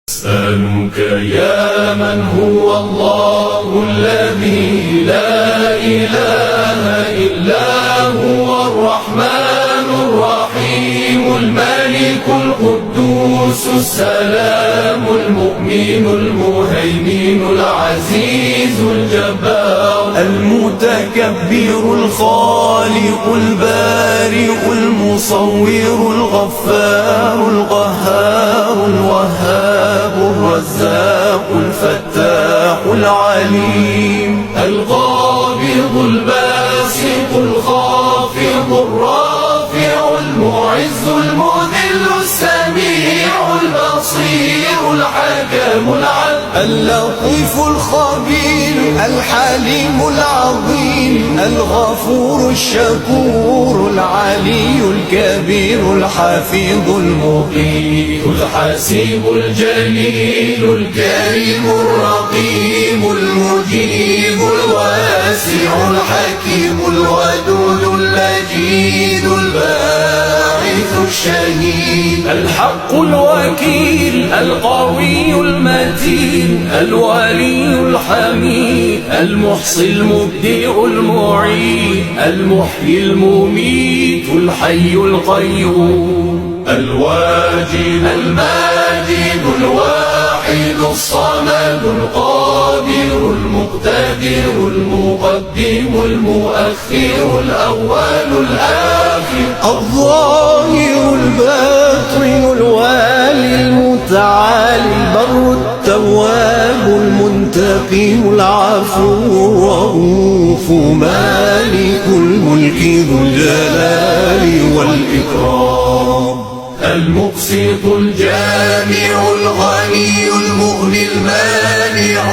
أسألك يا من هو الله الذي لا إله إلا هو الرحمن الرحيم الملك القدوس السلام المؤمن المهيمن العزيز الجبار المتكبر الخالق البارئ المصور الغفار القهار الوهاب الرزاق الفتاح العليم القابض الباسط الخافض الرافع المعز المذل السميع البصير الحكم العدل اللطيف الخبير الحليم العظيم الغفور الشكور العلي الكبير الحفيظ المقيم الحسيب الجليل الكريم الرقيب المجيب الواسع الحكيم الودود المجيد الباعث الشهيد الحق الوكيل القوي المتين الولي الحميد المحصي المبدع المعيد المحيي المميت الحي القيوم الواجد الماجد الواحد الصمد القادر المقتدر المقدم المؤخر الأول الآخر الظاهر الباطن الوالي المتعالي البر التواب المنتقم العفو الرؤوف مالك الملك ذو الجلال والإكرام المقسط الجامع الغني المغني المانع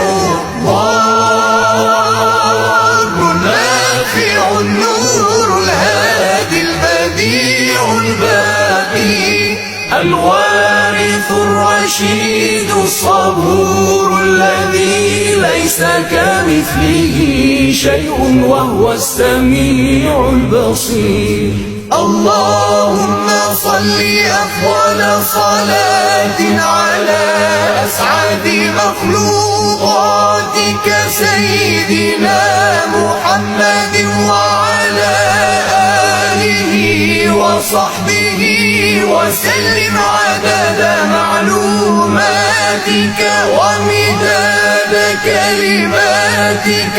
الضار النافع النور الهادي البديع الباقي الوارث الرشيد الصبور الذي ليس كمثله شيء وهو السميع البصير اللهم صل أفضل صلاة على أسعد مخلوقاتك سيدنا محمد وعلى آله وصحبه وسلم عدد معلوماتك ومداد كلماتك